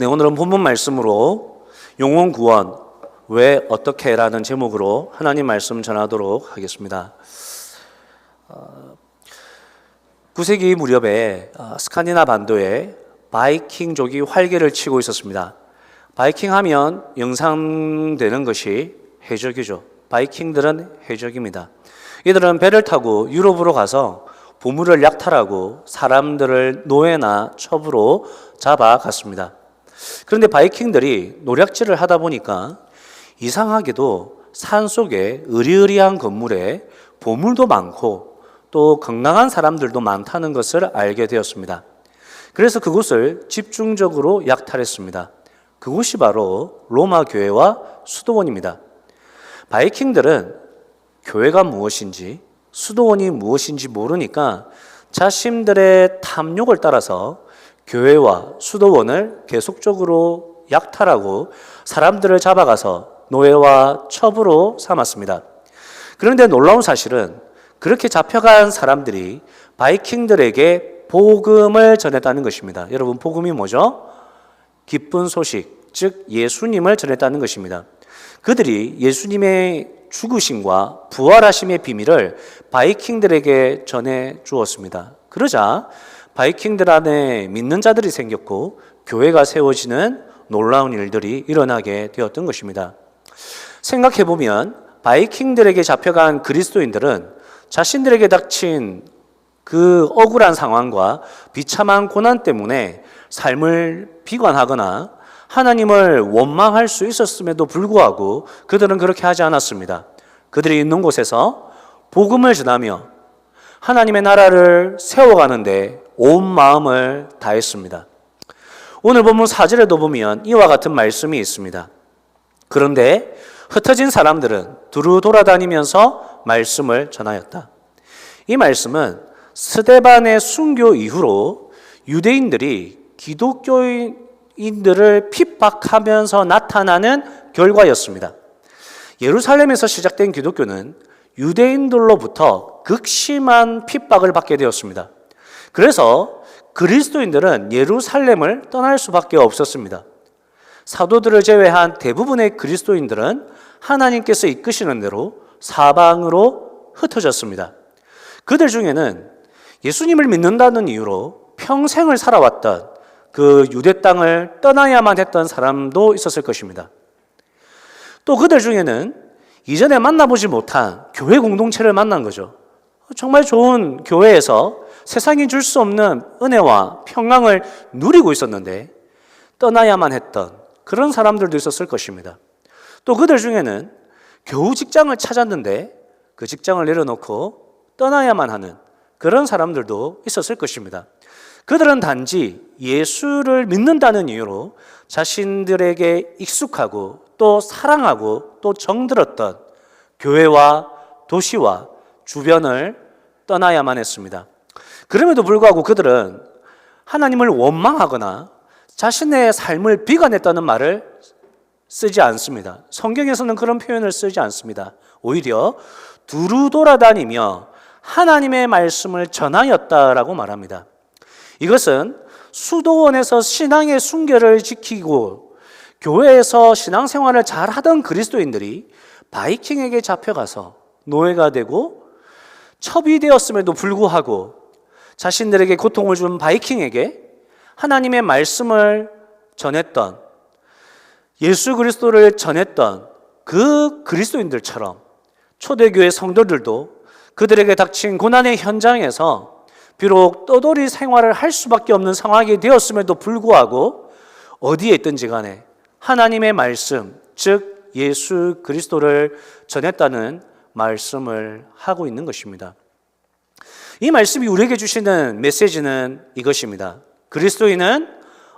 네, 오늘은 본문 말씀으로 영혼 구원 왜 어떻게 라는 제목으로 하나님 말씀 전하도록 하겠습니다. 9세기 무렵에 스칸디나 반도에 바이킹족이 활개를 치고 있었습니다. 바이킹 하면 연상되는 것이 해적이죠. 바이킹들은 해적입니다. 이들은 배를 타고 유럽으로 가서 보물을 약탈하고 사람들을 노예나 첩으로 잡아갔습니다. 그런데 바이킹들이 노략질을 하다 보니까 이상하게도 산속에 으리으리한 건물에 보물도 많고 또 건강한 사람들도 많다는 것을 알게 되었습니다. 그래서 그곳을 집중적으로 약탈했습니다. 그곳이 바로 로마 교회와 수도원입니다. 바이킹들은 교회가 무엇인지 수도원이 무엇인지 모르니까 자신들의 탐욕을 따라서 교회와 수도원을 계속적으로 약탈하고 사람들을 잡아가서 노예와 첩으로 삼았습니다. 그런데 놀라운 사실은 그렇게 잡혀간 사람들이 바이킹들에게 복음을 전했다는 것입니다. 여러분, 복음이 뭐죠? 기쁜 소식, 즉 예수님을 전했다는 것입니다. 그들이 예수님의 죽으심과 부활하심의 비밀을 바이킹들에게 전해 주었습니다. 그러자 바이킹들 안에 믿는 자들이 생겼고 교회가 세워지는 놀라운 일들이 일어나게 되었던 것입니다. 생각해보면 바이킹들에게 잡혀간 그리스도인들은 자신들에게 닥친 그 억울한 상황과 비참한 고난 때문에 삶을 비관하거나 하나님을 원망할 수 있었음에도 불구하고 그들은 그렇게 하지 않았습니다. 그들이 있는 곳에서 복음을 전하며 하나님의 나라를 세워가는데 온 마음을 다했습니다. 오늘 본문 4절에도 보면 이와 같은 말씀이 있습니다. 그런데 흩어진 사람들은 두루 돌아다니면서 말씀을 전하였다. 이 말씀은 스데반의 순교 이후로 유대인들이 기독교인들을 핍박하면서 나타나는 결과였습니다. 예루살렘에서 시작된 기독교는 유대인들로부터 극심한 핍박을 받게 되었습니다. 그래서 그리스도인들은 예루살렘을 떠날 수밖에 없었습니다. 사도들을 제외한 대부분의 그리스도인들은 하나님께서 이끄시는 대로 사방으로 흩어졌습니다. 그들 중에는 예수님을 믿는다는 이유로 평생을 살아왔던 그 유대 땅을 떠나야만 했던 사람도 있었을 것입니다. 또 그들 중에는 이전에 만나보지 못한 교회 공동체를 만난 거죠. 정말 좋은 교회에서 세상이 줄 수 없는 은혜와 평강을 누리고 있었는데 떠나야만 했던 그런 사람들도 있었을 것입니다. 또 그들 중에는 겨우 직장을 찾았는데 그 직장을 내려놓고 떠나야만 하는 그런 사람들도 있었을 것입니다. 그들은 단지 예수를 믿는다는 이유로 자신들에게 익숙하고 또 사랑하고 또 정들었던 교회와 도시와 주변을 떠나야만 했습니다. 그럼에도 불구하고 그들은 하나님을 원망하거나 자신의 삶을 비관했다는 말을 쓰지 않습니다. 성경에서는 그런 표현을 쓰지 않습니다. 오히려 두루 돌아다니며 하나님의 말씀을 전하였다라고 말합니다. 이것은 수도원에서 신앙의 순결을 지키고 교회에서 신앙생활을 잘하던 그리스도인들이 바이킹에게 잡혀가서 노예가 되고 첩이 되었음에도 불구하고 자신들에게 고통을 준 바이킹에게 하나님의 말씀을 전했던, 예수 그리스도를 전했던 그 그리스도인들처럼 초대교회 성도들도 그들에게 닥친 고난의 현장에서 비록 떠돌이 생활을 할 수밖에 없는 상황이 되었음에도 불구하고 어디에 있든지 간에 하나님의 말씀, 즉 예수 그리스도를 전했다는 말씀을 하고 있는 것입니다. 이 말씀이 우리에게 주시는 메시지는 이것입니다. 그리스도인은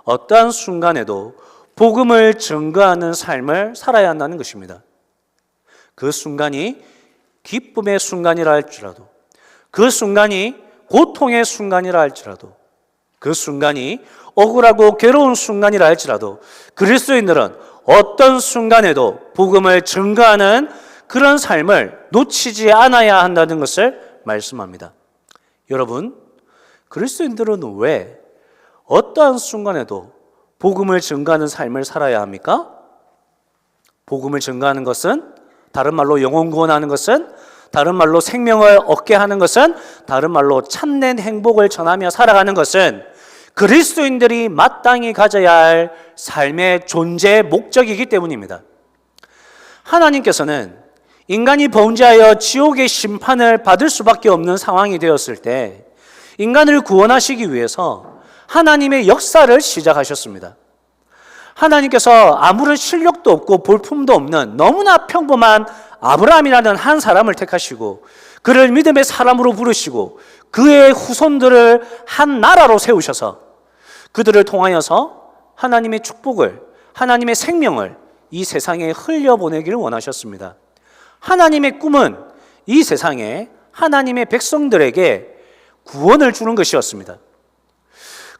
어떠한 순간에도 복음을 증거하는 삶을 살아야 한다는 것입니다. 그 순간이 기쁨의 순간이라 할지라도, 그 순간이 고통의 순간이라 할지라도, 그 순간이 억울하고 괴로운 순간이라 할지라도 그리스도인들은 어떤 순간에도 복음을 증거하는 그런 삶을 놓치지 않아야 한다는 것을 말씀합니다. 여러분, 그리스도인들은 왜 어떠한 순간에도 복음을 증거하는 삶을 살아야 합니까? 복음을 증거하는 것은, 다른 말로 영혼 구원하는 것은, 다른 말로 생명을 얻게 하는 것은, 다른 말로 참된 행복을 전하며 살아가는 것은 그리스도인들이 마땅히 가져야 할 삶의 존재 목적이기 때문입니다. 하나님께서는 인간이 범죄하여 지옥의 심판을 받을 수밖에 없는 상황이 되었을 때 인간을 구원하시기 위해서 하나님의 역사를 시작하셨습니다. 하나님께서 아무런 실력도 없고 볼품도 없는 너무나 평범한 아브라함이라는 한 사람을 택하시고 그를 믿음의 사람으로 부르시고 그의 후손들을 한 나라로 세우셔서 그들을 통하여서 하나님의 축복을, 하나님의 생명을 이 세상에 흘려보내기를 원하셨습니다. 하나님의 꿈은 이 세상에 하나님의 백성들에게 구원을 주는 것이었습니다.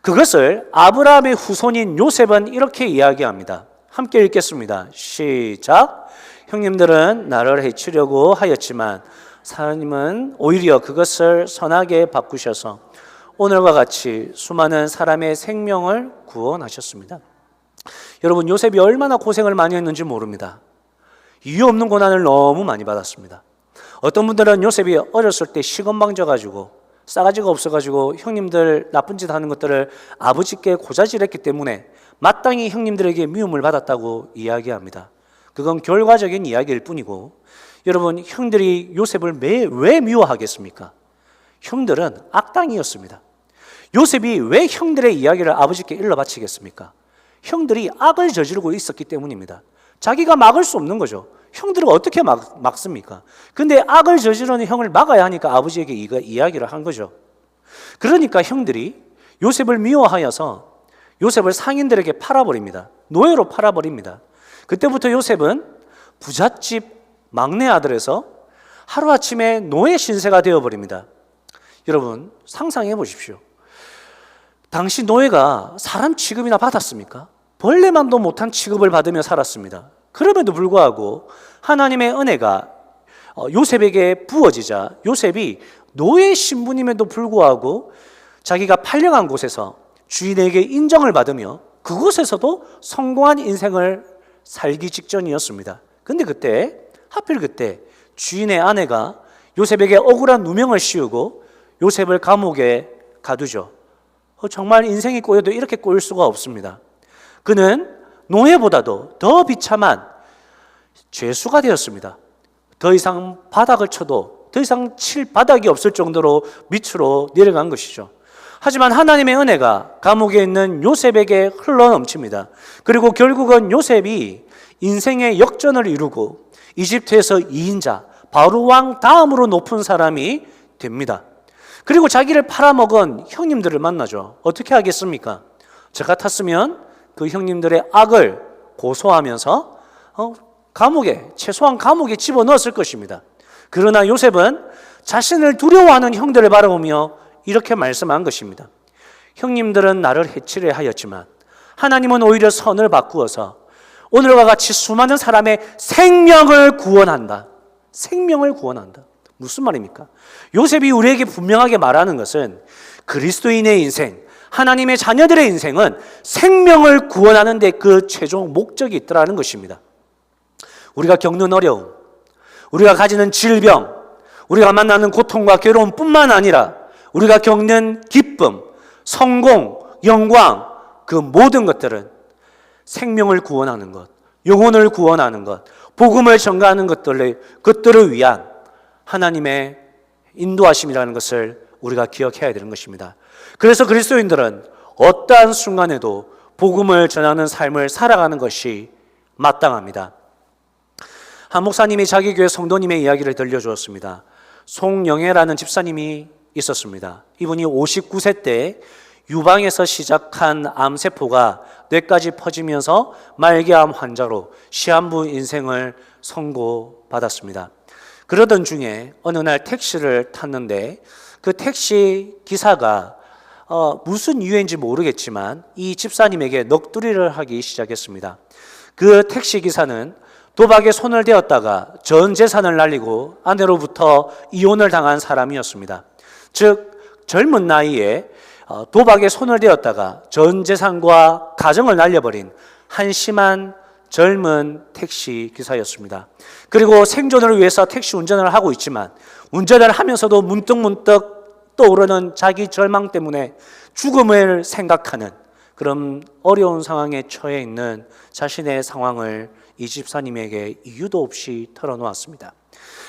그것을 아브라함의 후손인 요셉은 이렇게 이야기합니다. 함께 읽겠습니다. 시작. 형님들은 나를 해치려고 하였지만 하나님은 오히려 그것을 선하게 바꾸셔서 오늘과 같이 수많은 사람의 생명을 구원하셨습니다. 여러분, 요셉이 얼마나 고생을 많이 했는지 모릅니다. 이유 없는 고난을 너무 많이 받았습니다. 어떤 분들은 요셉이 어렸을 때 시건방져가지고 싸가지가 없어가지고 형님들 나쁜 짓 하는 것들을 아버지께 고자질했기 때문에 마땅히 형님들에게 미움을 받았다고 이야기합니다. 그건 결과적인 이야기일 뿐이고, 여러분, 형들이 요셉을 왜 미워하겠습니까? 형들은 악당이었습니다. 요셉이 왜 형들의 이야기를 아버지께 일러 바치겠습니까? 형들이 악을 저지르고 있었기 때문입니다. 자기가 막을 수 없는 거죠. 형들은 어떻게 막습니까? 근데 악을 저지르는 형을 막아야 하니까 아버지에게 이야기를 한 거죠. 그러니까 형들이 요셉을 미워하여서 요셉을 상인들에게 팔아버립니다. 노예로 팔아버립니다. 그때부터 요셉은 부잣집 막내 아들에서 하루아침에 노예 신세가 되어버립니다. 여러분, 상상해 보십시오. 당시 노예가 사람 취급이나 받았습니까? 벌레만도 못한 취급을 받으며 살았습니다. 그럼에도 불구하고 하나님의 은혜가 요셉에게 부어지자 요셉이 노예 신분임에도 불구하고 자기가 팔려간 곳에서 주인에게 인정을 받으며 그곳에서도 성공한 인생을 살기 직전이었습니다. 근데 하필 그때 주인의 아내가 요셉에게 억울한 누명을 씌우고 요셉을 감옥에 가두죠. 정말 인생이 꼬여도 이렇게 꼬일 수가 없습니다. 그는 노예보다도 더 비참한 죄수가 되었습니다. 더 이상 바닥을 쳐도 더 이상 칠 바닥이 없을 정도로 밑으로 내려간 것이죠. 하지만 하나님의 은혜가 감옥에 있는 요셉에게 흘러넘칩니다. 그리고 결국은 요셉이 인생의 역전을 이루고 이집트에서 2인자 바로 왕 다음으로 높은 사람이 됩니다. 그리고 자기를 팔아먹은 형님들을 만나죠. 어떻게 하겠습니까? 저 같았으면 그 형님들의 악을 고소하면서 최소한 감옥에 집어넣었을 것입니다. 그러나 요셉은 자신을 두려워하는 형들을 바라보며 이렇게 말씀한 것입니다. 형님들은 나를 해치려 하였지만 하나님은 오히려 선을 바꾸어서 오늘과 같이 수많은 사람의 생명을 구원한다. 생명을 구원한다. 무슨 말입니까? 요셉이 우리에게 분명하게 말하는 것은 그리스도인의 인생, 하나님의 자녀들의 인생은 생명을 구원하는 데 그 최종 목적이 있더라는 것입니다. 우리가 겪는 어려움, 우리가 가지는 질병, 우리가 만나는 고통과 괴로움뿐만 아니라 우리가 겪는 기쁨, 성공, 영광, 그 모든 것들은 생명을 구원하는 것, 영혼을 구원하는 것, 복음을 전가하는 것들을 위한 하나님의 인도하심이라는 것을 우리가 기억해야 되는 것입니다. 그래서 그리스도인들은 어떠한 순간에도 복음을 전하는 삶을 살아가는 것이 마땅합니다. 한 목사님이 자기 교회 성도님의 이야기를 들려주었습니다. 송영애라는 집사님이 있었습니다. 이분이 59세 때 유방에서 시작한 암세포가 뇌까지 퍼지면서 말기암 환자로 시한부 인생을 선고받았습니다. 그러던 중에 어느 날 택시를 탔는데 그 택시 기사가 무슨 이유인지 모르겠지만 이 집사님에게 넋두리를 하기 시작했습니다. 그 택시 기사는 도박에 손을 대었다가 전 재산을 날리고 아내로부터 이혼을 당한 사람이었습니다. 즉 젊은 나이에 도박에 손을 대었다가 전 재산과 가정을 날려버린 한심한 젊은 택시 기사였습니다. 그리고 생존을 위해서 택시 운전을 하고 있지만 운전을 하면서도 문득문득 떠오르는 자기 절망 때문에 죽음을 생각하는 그런 어려운 상황에 처해 있는 자신의 상황을 이 집사님에게 이유도 없이 털어놓았습니다.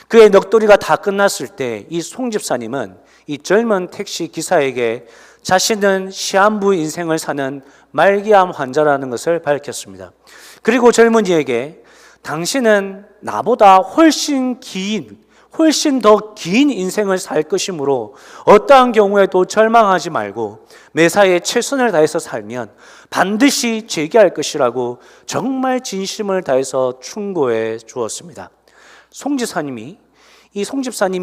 그의 넋두리가 다 끝났을 때 이 송 집사님은 이 젊은 택시 기사에게 자신은 시한부 인생을 사는 말기암 환자라는 것을 밝혔습니다. 그리고 젊은이에게 당신은 나보다 훨씬 더 긴 인생을 살 것이므로 어떠한 경우에도 절망하지 말고 매사에 최선을 다해서 살면 반드시 재기할 것이라고 정말 진심을 다해서 충고해 주었습니다. 송 집사님이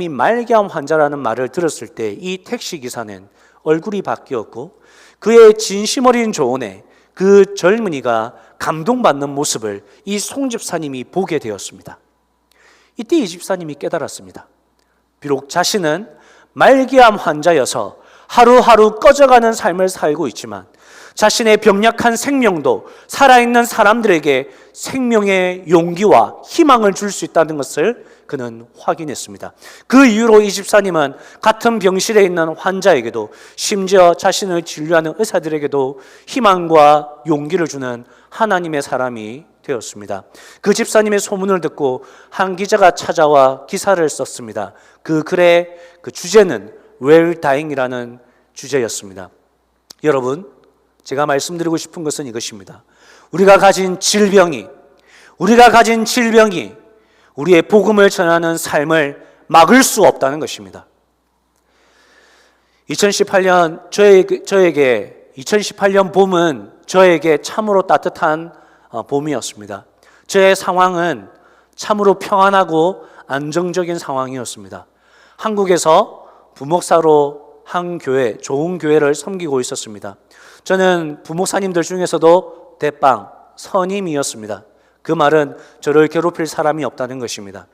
말기암 환자라는 말을 들었을 때 이 택시기사는 얼굴이 바뀌었고 그의 진심 어린 조언에 그 젊은이가 감동받는 모습을 이 송 집사님이 보게 되었습니다. 이때 이 집사님이 깨달았습니다. 비록 자신은 말기암 환자여서 하루하루 꺼져가는 삶을 살고 있지만 자신의 병약한 생명도 살아있는 사람들에게 생명의 용기와 희망을 줄 수 있다는 것을 그는 확인했습니다. 그 이후로 이 집사님은 같은 병실에 있는 환자에게도 심지어 자신을 진료하는 의사들에게도 희망과 용기를 주는 하나님의 사람이 되었습니다. 그 집사님의 소문을 듣고 한 기자가 찾아와 기사를 썼습니다. 그 글의 그 주제는 Well Dying이라는 주제였습니다. 여러분, 제가 말씀드리고 싶은 것은 이것입니다. 우리가 가진 질병이 우리의 복음을 전하는 삶을 막을 수 없다는 것입니다. 2018년 봄은 저에게 참으로 따뜻한 봄이었습니다. 제 상황은 참으로 평안하고 안정적인 상황이었습니다. 한국에서 부목사로 한 교회, 좋은 교회를 섬기고 있었습니다. 저는 부목사님들 중에서도 대빵 선임이었습니다. 그 말은 저를 괴롭힐 사람이 없다는 것입니다.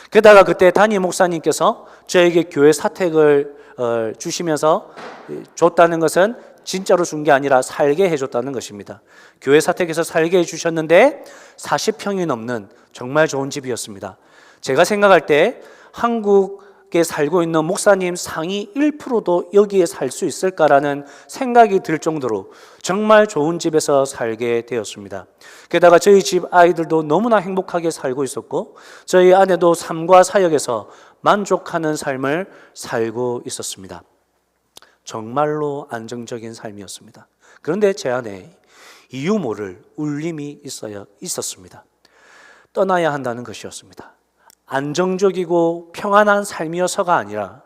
게다가 그때 담임 목사님께서 저에게 교회 사택을 주시면서 줬다는 것은 진짜로 준 게 아니라 살게 해줬다는 것입니다. 교회 사택에서 살게 해주셨는데 40평이 넘는 정말 좋은 집이었습니다. 제가 생각할 때 한국에 살고 있는 목사님 상위 1%도 여기에 살 수 있을까라는 생각이 들 정도로 정말 좋은 집에서 살게 되었습니다. 게다가 저희 집 아이들도 너무나 행복하게 살고 있었고 저희 아내도 삶과 사역에서 만족하는 삶을 살고 있었습니다. 정말로 안정적인 삶이었습니다. 그런데 제 안에 이유 모를 울림이 있었습니다. 떠나야 한다는 것이었습니다. 안정적이고 평안한 삶이어서가 아니라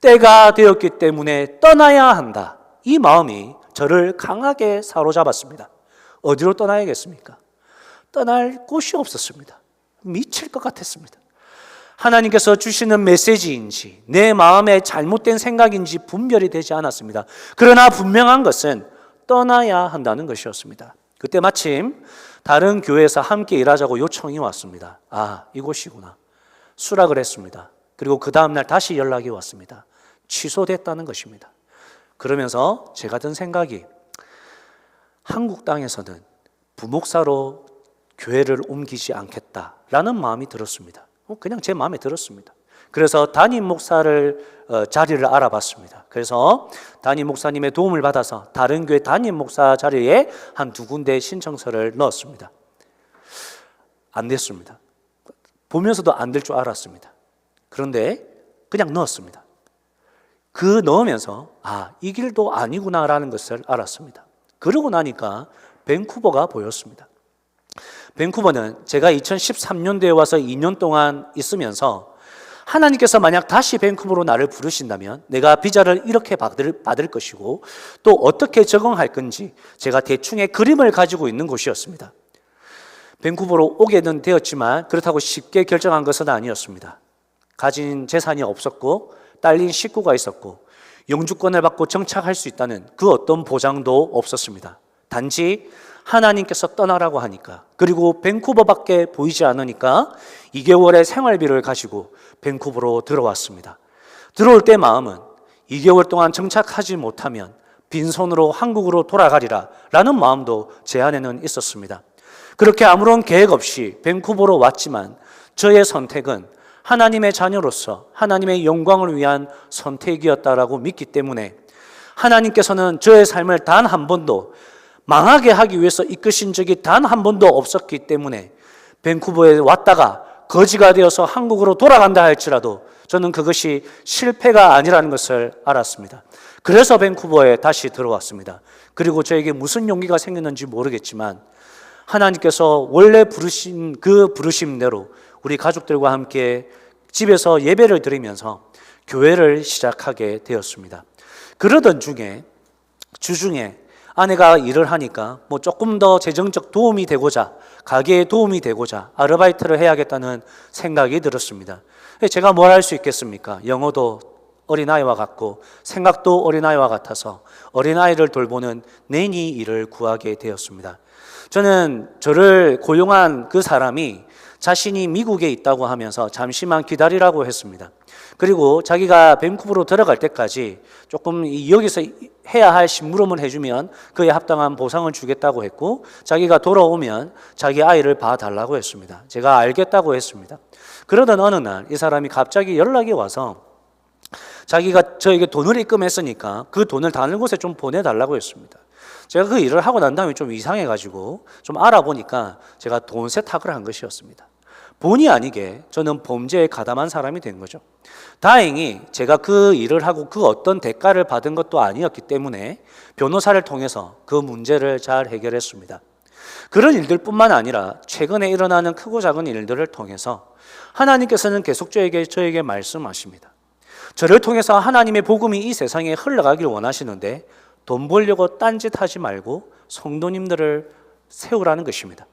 때가 되었기 때문에 떠나야 한다. 이 마음이 저를 강하게 사로잡았습니다. 어디로 떠나야겠습니까? 떠날 곳이 없었습니다. 미칠 것 같았습니다. 하나님께서 주시는 메시지인지 내 마음에 잘못된 생각인지 분별이 되지 않았습니다. 그러나 분명한 것은 떠나야 한다는 것이었습니다. 그때 마침 다른 교회에서 함께 일하자고 요청이 왔습니다. 아, 이곳이구나. 수락을 했습니다. 그리고 그 다음날 다시 연락이 왔습니다. 취소됐다는 것입니다. 그러면서 제가 든 생각이 한국 땅에서는 부목사로 교회를 옮기지 않겠다라는 마음이 들었습니다. 그냥 제 마음에 들었습니다. 그래서 담임 목사를 자리를 알아봤습니다. 그래서 담임 목사님의 도움을 받아서 다른 교회 담임 목사 자리에 한 2군데 신청서를 넣었습니다. 안 됐습니다. 보면서도 안 될 줄 알았습니다. 그런데 그냥 넣었습니다. 그 넣으면서 이 길도 아니구나라는 것을 알았습니다. 그러고 나니까 밴쿠버가 보였습니다. 밴쿠버는 제가 2013년도에 와서 2년 동안 있으면서 하나님께서 만약 다시 밴쿠버로 나를 부르신다면 내가 비자를 이렇게 받을 것이고 또 어떻게 적응할 건지 제가 대충의 그림을 가지고 있는 곳이었습니다. 밴쿠버로 오게는 되었지만 그렇다고 쉽게 결정한 것은 아니었습니다. 가진 재산이 없었고 딸린 식구가 있었고 영주권을 받고 정착할 수 있다는 그 어떤 보장도 없었습니다. 단지 하나님께서 떠나라고 하니까 그리고 밴쿠버밖에 보이지 않으니까 2개월의 생활비를 가지고 밴쿠버로 들어왔습니다. 들어올 때 마음은 2개월 동안 정착하지 못하면 빈손으로 한국으로 돌아가리라 라는 마음도 제 안에는 있었습니다. 그렇게 아무런 계획 없이 밴쿠버로 왔지만 저의 선택은 하나님의 자녀로서 하나님의 영광을 위한 선택이었다라고 믿기 때문에 하나님께서는 저의 삶을 단 한 번도 망하게 하기 위해서 이끄신 적이 단 한 번도 없었기 때문에 밴쿠버에 왔다가 거지가 되어서 한국으로 돌아간다 할지라도 저는 그것이 실패가 아니라는 것을 알았습니다. 그래서 밴쿠버에 다시 들어왔습니다. 그리고 저에게 무슨 용기가 생겼는지 모르겠지만 하나님께서 원래 부르신 그 부르심대로 우리 가족들과 함께 집에서 예배를 드리면서 교회를 시작하게 되었습니다. 그러던 중에 주중에 아내가 일을 하니까 뭐 조금 더 재정적 도움이 되고자, 가게에 도움이 되고자 아르바이트를 해야겠다는 생각이 들었습니다. 제가 뭘 할 수 있겠습니까? 영어도 어린아이와 같고 생각도 어린아이와 같아서 어린아이를 돌보는 내니 일을 구하게 되었습니다. 저는 저를 고용한 그 사람이 자신이 미국에 있다고 하면서 잠시만 기다리라고 했습니다. 그리고 자기가 밴쿠버로 들어갈 때까지 조금 여기서 해야 할 심부름을 해주면 그에 합당한 보상을 주겠다고 했고, 자기가 돌아오면 자기 아이를 봐달라고 했습니다. 제가 알겠다고 했습니다. 그러던 어느 날 이 사람이 갑자기 연락이 와서 자기가 저에게 돈을 입금했으니까 그 돈을 다른 곳에 좀 보내달라고 했습니다. 제가 그 일을 하고 난 다음에 좀 이상해가지고 좀 알아보니까 제가 돈 세탁을 한 것이었습니다. 본의 아니게 저는 범죄에 가담한 사람이 된 거죠. 다행히 제가 그 일을 하고 그 어떤 대가를 받은 것도 아니었기 때문에 변호사를 통해서 그 문제를 잘 해결했습니다. 그런 일들뿐만 아니라 최근에 일어나는 크고 작은 일들을 통해서 하나님께서는 계속 저에게 말씀하십니다. 저를 통해서 하나님의 복음이 이 세상에 흘러가길 원하시는데 돈 벌려고 딴짓하지 말고 성도님들을 세우라는 것입니다.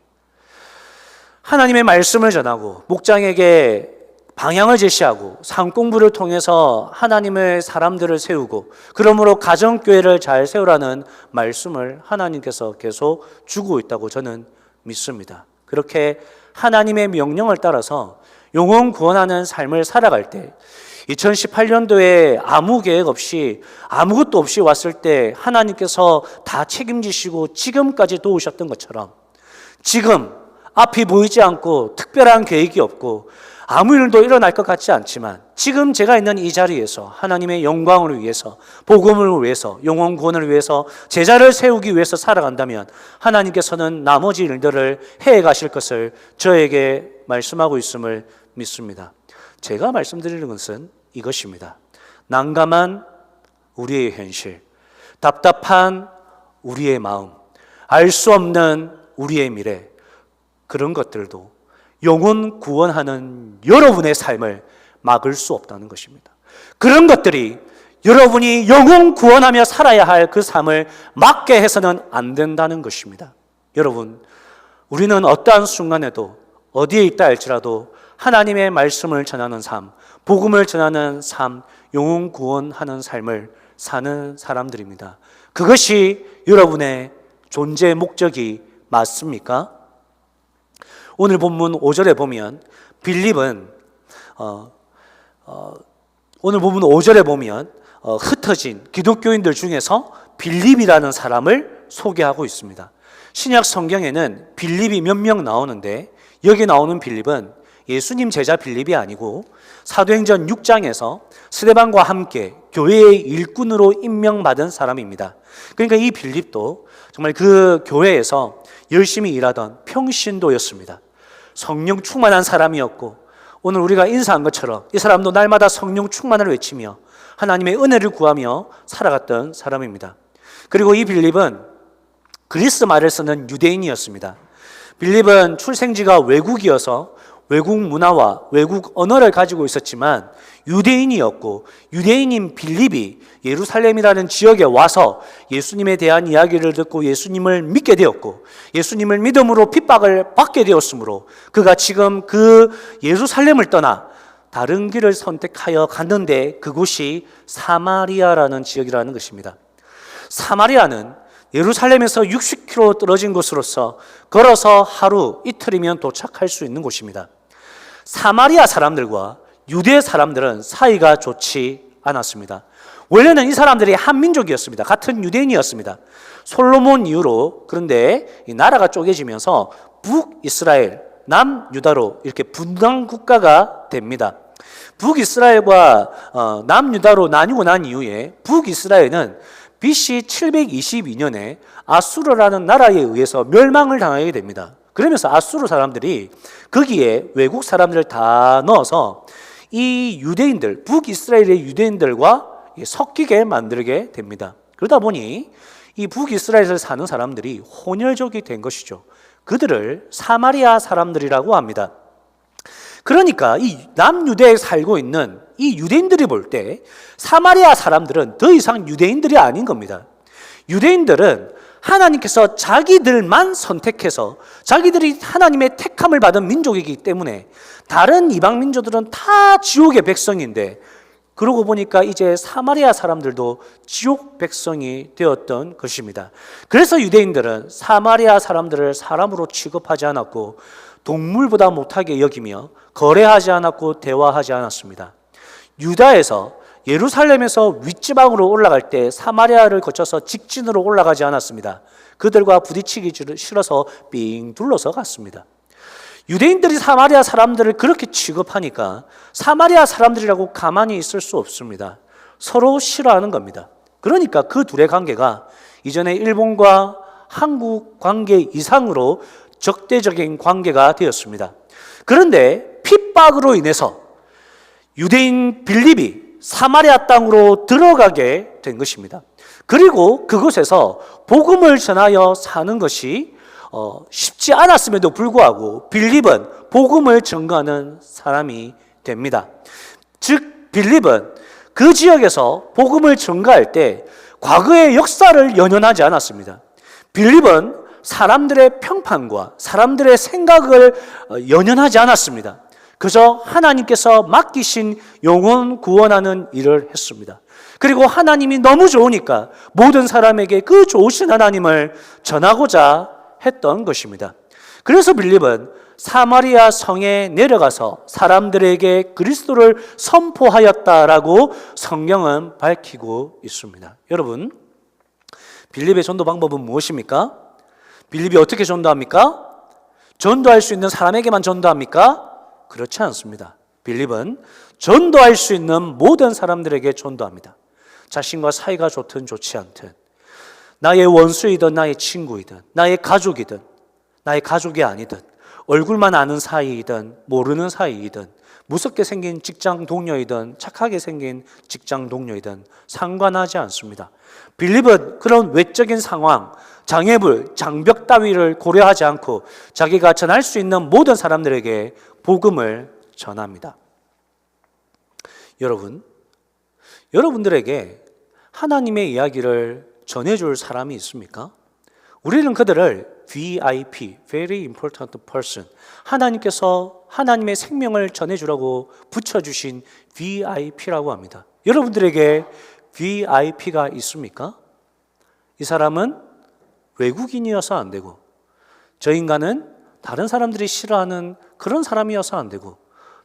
하나님의 말씀을 전하고 목장에게 방향을 제시하고 삶 공부를 통해서 하나님의 사람들을 세우고 그러므로 가정교회를 잘 세우라는 말씀을 하나님께서 계속 주고 있다고 저는 믿습니다. 그렇게 하나님의 명령을 따라서 영혼 구원하는 삶을 살아갈 때 2018년도에 아무 계획 없이 아무것도 없이 왔을 때 하나님께서 다 책임지시고 지금까지 도우셨던 것처럼 지금 앞이 보이지 않고 특별한 계획이 없고 아무 일도 일어날 것 같지 않지만 지금 제가 있는 이 자리에서 하나님의 영광을 위해서 복음을 위해서 영혼 구원을 위해서 제자를 세우기 위해서 살아간다면 하나님께서는 나머지 일들을 해해 가실 것을 저에게 말씀하고 있음을 믿습니다. 제가 말씀드리는 것은 이것입니다. 난감한 우리의 현실, 답답한 우리의 마음, 알 수 없는 우리의 미래, 그런 것들도 영혼 구원하는 여러분의 삶을 막을 수 없다는 것입니다. 그런 것들이 여러분이 영혼 구원하며 살아야 할 그 삶을 막게 해서는 안 된다는 것입니다. 여러분, 우리는 어떠한 순간에도 어디에 있다 할지라도 하나님의 말씀을 전하는 삶, 복음을 전하는 삶, 영혼 구원하는 삶을 사는 사람들입니다. 그것이 여러분의 존재 목적이 맞습니까? 오늘 본문 5절에 보면 빌립은 오늘 본문 5절에 보면 흩어진 기독교인들 중에서 빌립이라는 사람을 소개하고 있습니다. 신약 성경에는 빌립이 몇 명 나오는데 여기 나오는 빌립은 예수님 제자 빌립이 아니고 사도행전 6장에서 스데반과 함께 교회의 일꾼으로 임명받은 사람입니다. 그러니까 이 빌립도 정말 그 교회에서 열심히 일하던 평신도였습니다. 성령 충만한 사람이었고 오늘 우리가 인사한 것처럼 이 사람도 날마다 성령 충만을 외치며 하나님의 은혜를 구하며 살아갔던 사람입니다. 그리고 이 빌립은 그리스 말을 쓰는 유대인이었습니다. 빌립은 출생지가 외국이어서 외국 문화와 외국 언어를 가지고 있었지만 유대인이었고 유대인인 빌립이 예루살렘이라는 지역에 와서 예수님에 대한 이야기를 듣고 예수님을 믿게 되었고 예수님을 믿음으로 핍박을 받게 되었으므로 그가 지금 그 예루살렘을 떠나 다른 길을 선택하여 갔는데 그곳이 사마리아라는 지역이라는 것입니다. 사마리아는 예루살렘에서 60km 떨어진 곳으로서 걸어서 하루 이틀이면 도착할 수 있는 곳입니다. 사마리아 사람들과 유대 사람들은 사이가 좋지 않았습니다. 원래는 이 사람들이 한 민족이었습니다. 같은 유대인이었습니다. 솔로몬 이후로 그런데 이 나라가 쪼개지면서 북이스라엘, 남유다로 이렇게 분단 국가가 됩니다. 북이스라엘과 남유다로 나뉘고 난 이후에 북이스라엘은 BC 722년에 아수르라는 나라에 의해서 멸망을 당하게 됩니다. 그러면서 아수르 사람들이 거기에 외국 사람들을 다 넣어서 이 유대인들, 북이스라엘의 유대인들과 섞이게 만들게 됩니다. 그러다 보니 이 북이스라엘에서 사는 사람들이 혼혈족이 된 것이죠. 그들을 사마리아 사람들이라고 합니다. 그러니까 이 남유대에 살고 있는 이 유대인들이 볼 때 사마리아 사람들은 더 이상 유대인들이 아닌 겁니다. 유대인들은 하나님께서 자기들만 선택해서 자기들이 하나님의 택함을 받은 민족이기 때문에 다른 이방 민족들은 다 지옥의 백성인데, 그러고 보니까 이제 사마리아 사람들도 지옥 백성이 되었던 것입니다. 그래서 유대인들은 사마리아 사람들을 사람으로 취급하지 않았고 동물보다 못하게 여기며 거래하지 않았고 대화하지 않았습니다. 유다에서 예루살렘에서 윗지방으로 올라갈 때 사마리아를 거쳐서 직진으로 올라가지 않았습니다. 그들과 부딪히기 싫어서 삥 둘러서 갔습니다. 유대인들이 사마리아 사람들을 그렇게 취급하니까 사마리아 사람들이라고 가만히 있을 수 없습니다. 서로 싫어하는 겁니다. 그러니까 그 둘의 관계가 이전에 일본과 한국 관계 이상으로 적대적인 관계가 되었습니다. 그런데 핍박으로 인해서 유대인 빌립이 사마리아 땅으로 들어가게 된 것입니다. 그리고 그곳에서 복음을 전하여 사는 것이 쉽지 않았음에도 불구하고 빌립은 복음을 전가하는 사람이 됩니다. 즉 빌립은 그 지역에서 복음을 전가할 때 과거의 역사를 연연하지 않았습니다. 빌립은 사람들의 평판과 사람들의 생각을 연연하지 않았습니다. 그저 하나님께서 맡기신 영혼 구원하는 일을 했습니다. 그리고 하나님이 너무 좋으니까 모든 사람에게 그 좋으신 하나님을 전하고자 했던 것입니다. 그래서 빌립은 사마리아 성에 내려가서 사람들에게 그리스도를 선포하였다라고 성경은 밝히고 있습니다. 여러분, 빌립의 전도 방법은 무엇입니까? 빌립이 어떻게 전도합니까? 전도할 수 있는 사람에게만 전도합니까? 그렇지 않습니다. 빌립은 전도할 수 있는 모든 사람들에게 전도합니다. 자신과 사이가 좋든 좋지 않든, 나의 원수이든 나의 친구이든 나의 가족이든 나의 가족이 아니든, 얼굴만 아는 사이이든 모르는 사이이든, 무섭게 생긴 직장 동료이든 착하게 생긴 직장 동료이든 상관하지 않습니다. 빌립은 그런 외적인 상황, 장애물, 장벽 따위를 고려하지 않고 자기가 전할 수 있는 모든 사람들에게 복음을 전합니다. 여러분들에게 하나님의 이야기를 전해줄 사람이 있습니까? 우리는 그들을 VIP, Very Important Person, 하나님께서 하나님의 생명을 전해주라고 붙여주신 VIP라고 합니다. 여러분들에게 VIP가 있습니까? 이 사람은 외국인이어서 안 되고, 저 인간은 다른 사람들이 싫어하는 그런 사람이어서 안 되고,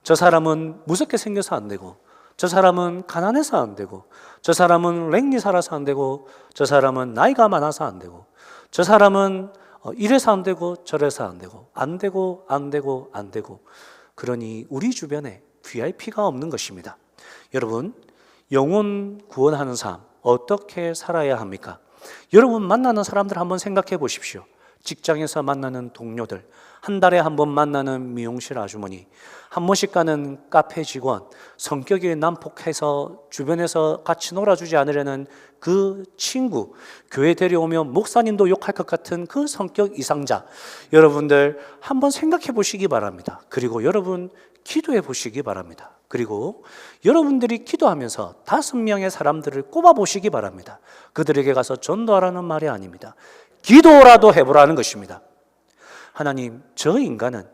저 사람은 무섭게 생겨서 안 되고, 저 사람은 가난해서 안 되고, 저 사람은 랭리 살아서 안 되고, 저 사람은 나이가 많아서 안 되고, 저 사람은 이래서 안 되고 저래서 안 되고, 안 되고 안 되고 안 되고. 그러니 우리 주변에 VIP가 없는 것입니다. 여러분, 영혼 구원하는 삶 어떻게 살아야 합니까? 여러분 만나는 사람들 한번 생각해 보십시오. 직장에서 만나는 동료들, 한 달에 한 번 만나는 미용실 아주머니, 한 번씩 가는 카페 직원, 성격이 난폭해서 주변에서 같이 놀아주지 않으려는 그 친구, 교회 데려오면 목사님도 욕할 것 같은 그 성격 이상자, 여러분들 한번 생각해 보시기 바랍니다. 그리고 여러분 기도해 보시기 바랍니다. 그리고 여러분들이 기도하면서 5명의 사람들을 꼽아 보시기 바랍니다. 그들에게 가서 전도하라는 말이 아닙니다. 기도라도 해보라는 것입니다. 하나님, 저 인간은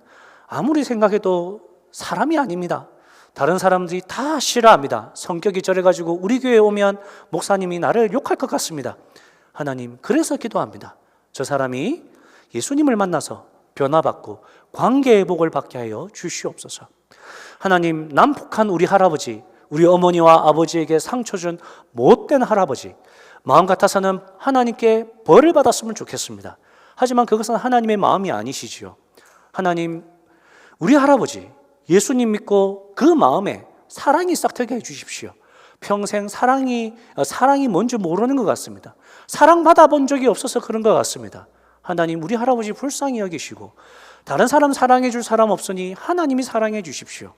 아무리 생각해도 사람이 아닙니다. 다른 사람들이 다 싫어합니다. 성격이 저래가지고 우리 교회에 오면 목사님이 나를 욕할 것 같습니다. 하나님, 그래서 기도합니다. 저 사람이 예수님을 만나서 변화받고 관계의 복을 받게 하여 주시옵소서. 하나님, 난폭한 우리 할아버지, 우리 어머니와 아버지에게 상처 준 못된 할아버지, 마음 같아서는 하나님께 벌을 받았으면 좋겠습니다. 하지만 그것은 하나님의 마음이 아니시지요. 하나님, 우리 할아버지 예수님 믿고 그 마음에 사랑이 싹트게 해주십시오. 평생 사랑이 뭔지 모르는 것 같습니다. 사랑받아 본 적이 없어서 그런 것 같습니다. 하나님, 우리 할아버지 불쌍히 여기시고 다른 사람 사랑해 줄 사람 없으니 하나님이 사랑해 주십시오.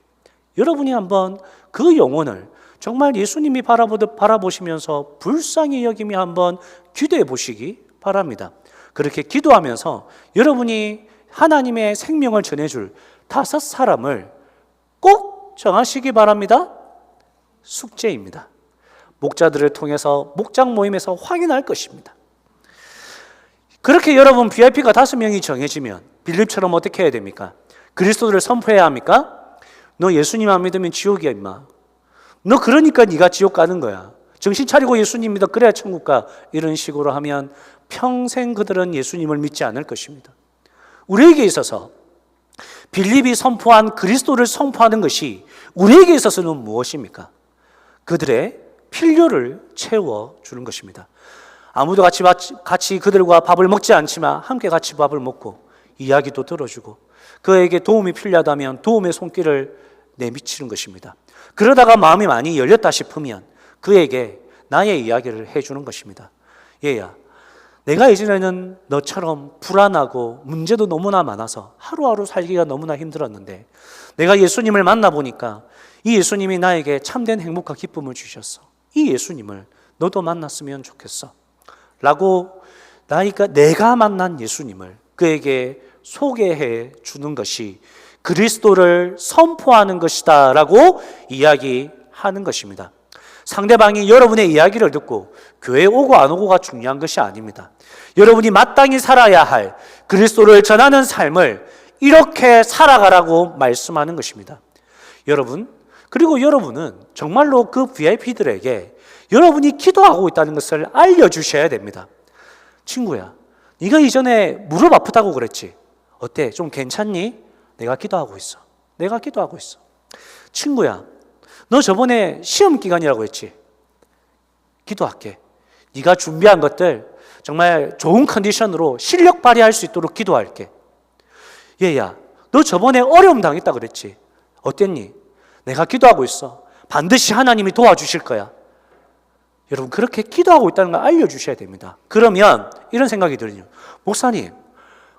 여러분이 한번 그 영혼을 정말 예수님이 바라보시면서 불쌍히 여기며 한번 기도해 보시기 바랍니다. 그렇게 기도하면서 여러분이 하나님의 생명을 전해줄 5 사람을 꼭 정하시기 바랍니다. 숙제입니다. 목자들을 통해서 목장 모임에서 확인할 것입니다. 그렇게 여러분 VIP가 5명이 정해지면 빌립처럼 어떻게 해야 됩니까? 그리스도를 선포해야 합니까? 너 예수님 안 믿으면 지옥이야 임마. 너 그러니까 네가 지옥 가는 거야. 정신 차리고 예수님 믿어 그래야 천국 가. 이런 식으로 하면 평생 그들은 예수님을 믿지 않을 것입니다. 우리에게 있어서 빌립이 선포한 그리스도를 선포하는 것이 우리에게 있어서는 무엇입니까? 그들의 필요를 채워주는 것입니다. 아무도 같이 그들과 밥을 먹지 않지만 함께 같이 밥을 먹고 이야기도 들어주고 그에게 도움이 필요하다면 도움의 손길을 내미치는 것입니다. 그러다가 마음이 많이 열렸다 싶으면 그에게 나의 이야기를 해주는 것입니다. 얘야, 내가 예전에는 너처럼 불안하고 문제도 너무나 많아서 하루하루 살기가 너무나 힘들었는데 내가 예수님을 만나보니까 이 예수님이 나에게 참된 행복과 기쁨을 주셨어. 이 예수님을 너도 만났으면 좋겠어 라고 내가 만난 예수님을 그에게 소개해 주는 것이 그리스도를 선포하는 것이다 라고 이야기하는 것입니다. 상대방이 여러분의 이야기를 듣고 교회에 오고 안 오고가 중요한 것이 아닙니다. 여러분이 마땅히 살아야 할 그리스도를 전하는 삶을 이렇게 살아가라고 말씀하는 것입니다. 그리고 여러분은 정말로 그 VIP들에게 여러분이 기도하고 있다는 것을 알려주셔야 됩니다. 친구야, 네가 이전에 무릎 아프다고 그랬지? 어때? 좀 괜찮니? 내가 기도하고 있어. 친구야, 너 저번에 시험 기간이라고 했지? 기도할게. 네가 준비한 것들 정말 좋은 컨디션으로 실력 발휘할 수 있도록 기도할게. 얘야, 너 저번에 어려움 당했다 그랬지? 어땠니? 내가 기도하고 있어. 반드시 하나님이 도와주실 거야. 여러분, 그렇게 기도하고 있다는 걸 알려주셔야 됩니다. 그러면 이런 생각이 들어요. 목사님,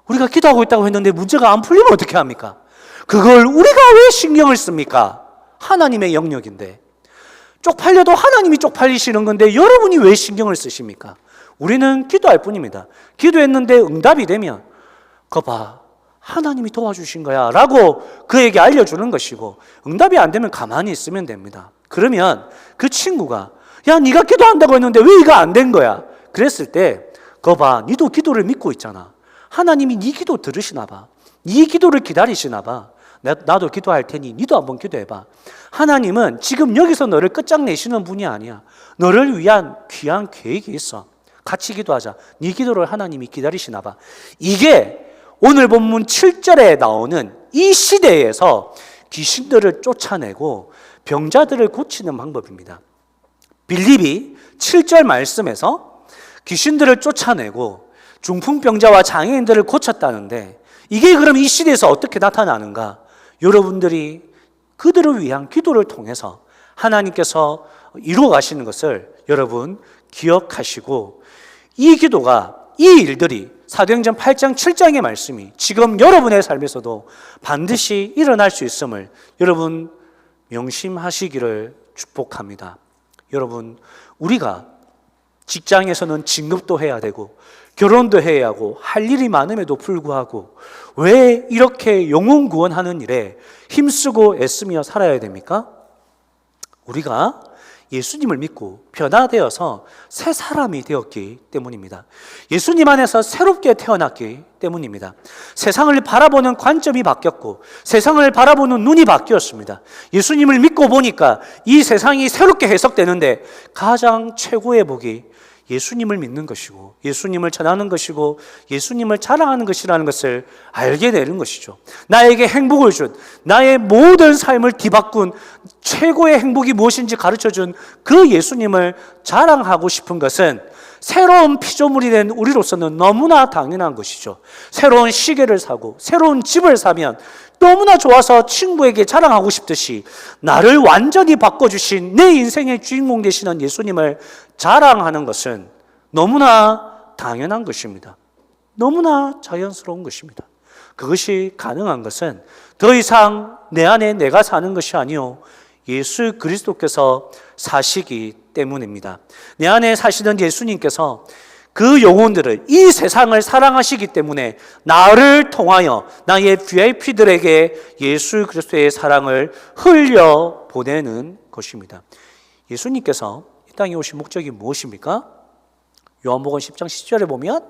우리가 기도하고 있다고 했는데 문제가 안 풀리면 어떻게 합니까? 그걸 우리가 왜 신경을 씁니까? 하나님의 영역인데. 쪽팔려도 하나님이 쪽팔리시는 건데 여러분이 왜 신경을 쓰십니까? 우리는 기도할 뿐입니다. 기도했는데 응답이 되면 그거 봐, 하나님이 도와주신 거야 라고 그에게 알려주는 것이고, 응답이 안 되면 가만히 있으면 됩니다. 그러면 그 친구가 야, 네가 기도한다고 했는데 왜 이거 안 된 거야? 그랬을 때 그거 봐, 네도 기도를 믿고 있잖아. 하나님이 네 기도 들으시나 봐. 네 기도를 기다리시나 봐. 나도 기도할 테니 네도 한번 기도해봐. 하나님은 지금 여기서 너를 끝장내시는 분이 아니야. 너를 위한 귀한 계획이 있어. 같이 기도하자. 네 기도를 하나님이 기다리시나 봐. 이게 오늘 본문 7절에 나오는 이 시대에서 귀신들을 쫓아내고 병자들을 고치는 방법입니다. 빌립이 7절 말씀에서 귀신들을 쫓아내고 중풍병자와 장애인들을 고쳤다는데, 이게 그럼 이 시대에서 어떻게 나타나는가? 여러분들이 그들을 위한 기도를 통해서 하나님께서 이루어 가시는 것을 여러분 기억하시고, 이 기도가, 이 일들이 사도행전 8장 7장의 말씀이 지금 여러분의 삶에서도 반드시 일어날 수 있음을 여러분 명심하시기를 축복합니다. 여러분, 우리가 직장에서는 진급도 해야 되고 결혼도 해야 하고 할 일이 많음에도 불구하고 왜 이렇게 영혼 구원하는 일에 힘쓰고 애쓰며 살아야 됩니까? 우리가 예수님을 믿고 변화되어서 새 사람이 되었기 때문입니다. 예수님 안에서 새롭게 태어났기 때문입니다. 세상을 바라보는 관점이 바뀌었고 세상을 바라보는 눈이 바뀌었습니다. 예수님을 믿고 보니까 이 세상이 새롭게 해석되는데 가장 최고의 복이 예수님을 믿는 것이고 예수님을 전하는 것이고 예수님을 자랑하는 것이라는 것을 알게 되는 것이죠. 나에게 행복을 준, 나의 모든 삶을 뒤바꾼 최고의 행복이 무엇인지 가르쳐준 그 예수님을 자랑하고 싶은 것은 새로운 피조물이 된 우리로서는 너무나 당연한 것이죠. 새로운 시계를 사고 새로운 집을 사면 너무나 좋아서 친구에게 자랑하고 싶듯이 나를 완전히 바꿔주신 내 인생의 주인공 되시는 예수님을 자랑하는 것은 너무나 당연한 것입니다. 너무나 자연스러운 것입니다. 그것이 가능한 것은 더 이상 내 안에 내가 사는 것이 아니요 예수 그리스도께서 사시기 때문입니다. 내 안에 사시는 예수님께서 그 영혼들을, 이 세상을 사랑하시기 때문에 나를 통하여 나의 VIP들에게 예수 그리스도의 사랑을 흘려 보내는 것입니다. 예수님께서 이 땅에 오신 목적이 무엇입니까? 요한복음 10장 10절에 보면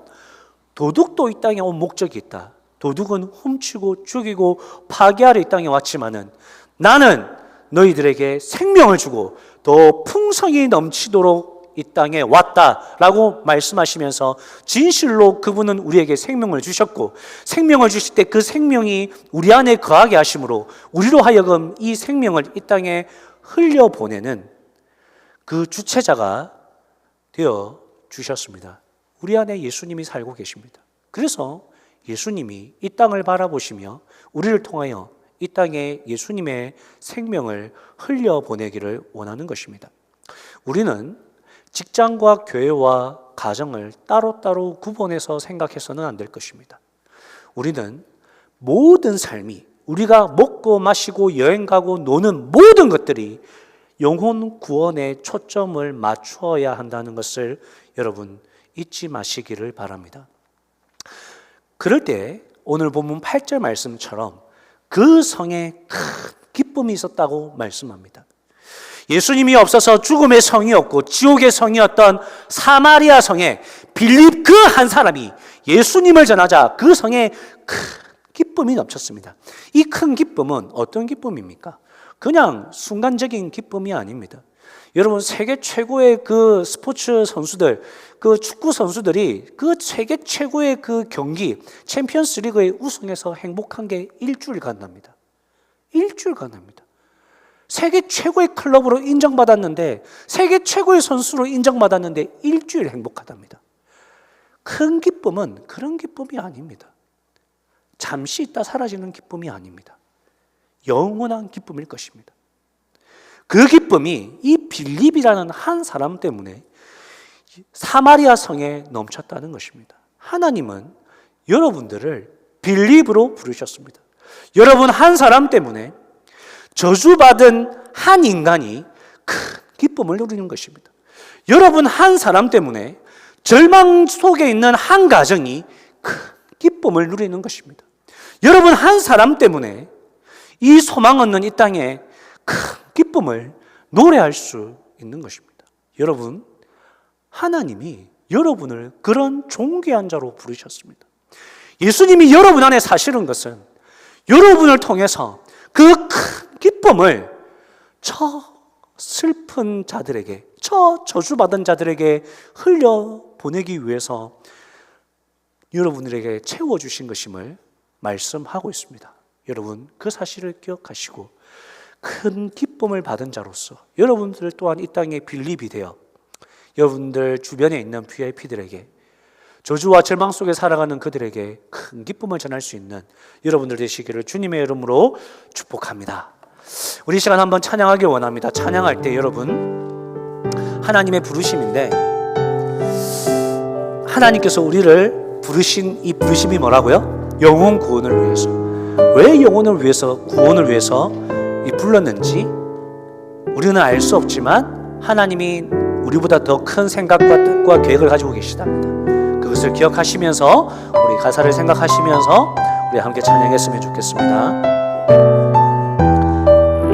도둑도 이 땅에 온 목적이 있다. 도둑은 훔치고 죽이고 파괴하러 이 땅에 왔지만은 나는 너희들에게 생명을 주고 더 풍성히 넘치도록 이 땅에 왔다라고 말씀하시면서 진실로 그분은 우리에게 생명을 주셨고 생명을 주실 때 그 생명이 우리 안에 거하게 하심으로 우리로 하여금 이 생명을 이 땅에 흘려보내는 그 주체자가 되어 주셨습니다. 우리 안에 예수님이 살고 계십니다. 그래서 예수님이 이 땅을 바라보시며 우리를 통하여 이 땅에 예수님의 생명을 흘려보내기를 원하는 것입니다. 우리는 직장과 교회와 가정을 따로따로 구분해서 생각해서는 안 될 것입니다. 우리는 모든 삶이 우리가 먹고 마시고 여행 가고 노는 모든 것들이 영혼 구원에 초점을 맞추어야 한다는 것을 여러분 잊지 마시기를 바랍니다. 그럴 때 오늘 본문 8절 말씀처럼 그 성에 큰 기쁨이 있었다고 말씀합니다. 예수님이 없어서 죽음의 성이었고 지옥의 성이었던 사마리아 성에 빌립 그 한 사람이 예수님을 전하자 그 성에 큰 기쁨이 넘쳤습니다. 이 큰 기쁨은 어떤 기쁨입니까? 그냥 순간적인 기쁨이 아닙니다. 여러분 세계 최고의 그 스포츠 선수들, 그 축구 선수들이 그 세계 최고의 그 경기 챔피언스 리그에 우승해서 행복한 게 일주일 간답니다. 일주일 간답니다. 세계 최고의 클럽으로 인정받았는데 세계 최고의 선수로 인정받았는데 일주일 행복하답니다. 큰 기쁨은 그런 기쁨이 아닙니다. 잠시 있다 사라지는 기쁨이 아닙니다. 영원한 기쁨일 것입니다. 그 기쁨이 이 빌립이라는 한 사람 때문에 사마리아 성에 넘쳤다는 것입니다. 하나님은 여러분들을 빌립으로 부르셨습니다. 여러분 한 사람 때문에 저주받은 한 인간이 큰 기쁨을 누리는 것입니다. 여러분 한 사람 때문에 절망 속에 있는 한 가정이 큰 기쁨을 누리는 것입니다. 여러분 한 사람 때문에 이 소망 없는 이 땅에 큰 기쁨을 노래할 수 있는 것입니다. 여러분, 하나님이 여러분을 그런 존귀한 자로 부르셨습니다. 예수님이 여러분 안에 사시는 것은 여러분을 통해서 그 큰 기쁨을 저 슬픈 자들에게, 저 저주받은 자들에게 흘려보내기 위해서 여러분들에게 채워주신 것임을 말씀하고 있습니다. 여러분 그 사실을 기억하시고 큰 기쁨을 받은 자로서 여러분들 또한 이 땅에 빌립이 되어 여러분들 주변에 있는 VIP들에게 저주와 절망 속에 살아가는 그들에게 큰 기쁨을 전할 수 있는 여러분들 되시기를 주님의 이름으로 축복합니다. 우리 시간 한번 찬양하길 원합니다. 찬양할 때 여러분 하나님의 부르심인데 하나님께서 우리를 부르신 이 부르심이 뭐라고요? 영혼 구원을 위해서. 왜 영혼을 위해서, 구원을 위해서 불렀는지 우리는 알 수 없지만 하나님이 우리보다 더 큰 생각과 뜻과 계획을 가지고 계시답니다. 그것을 기억하시면서 우리 가사를 생각하시면서 우리 함께 찬양했으면 좋겠습니다.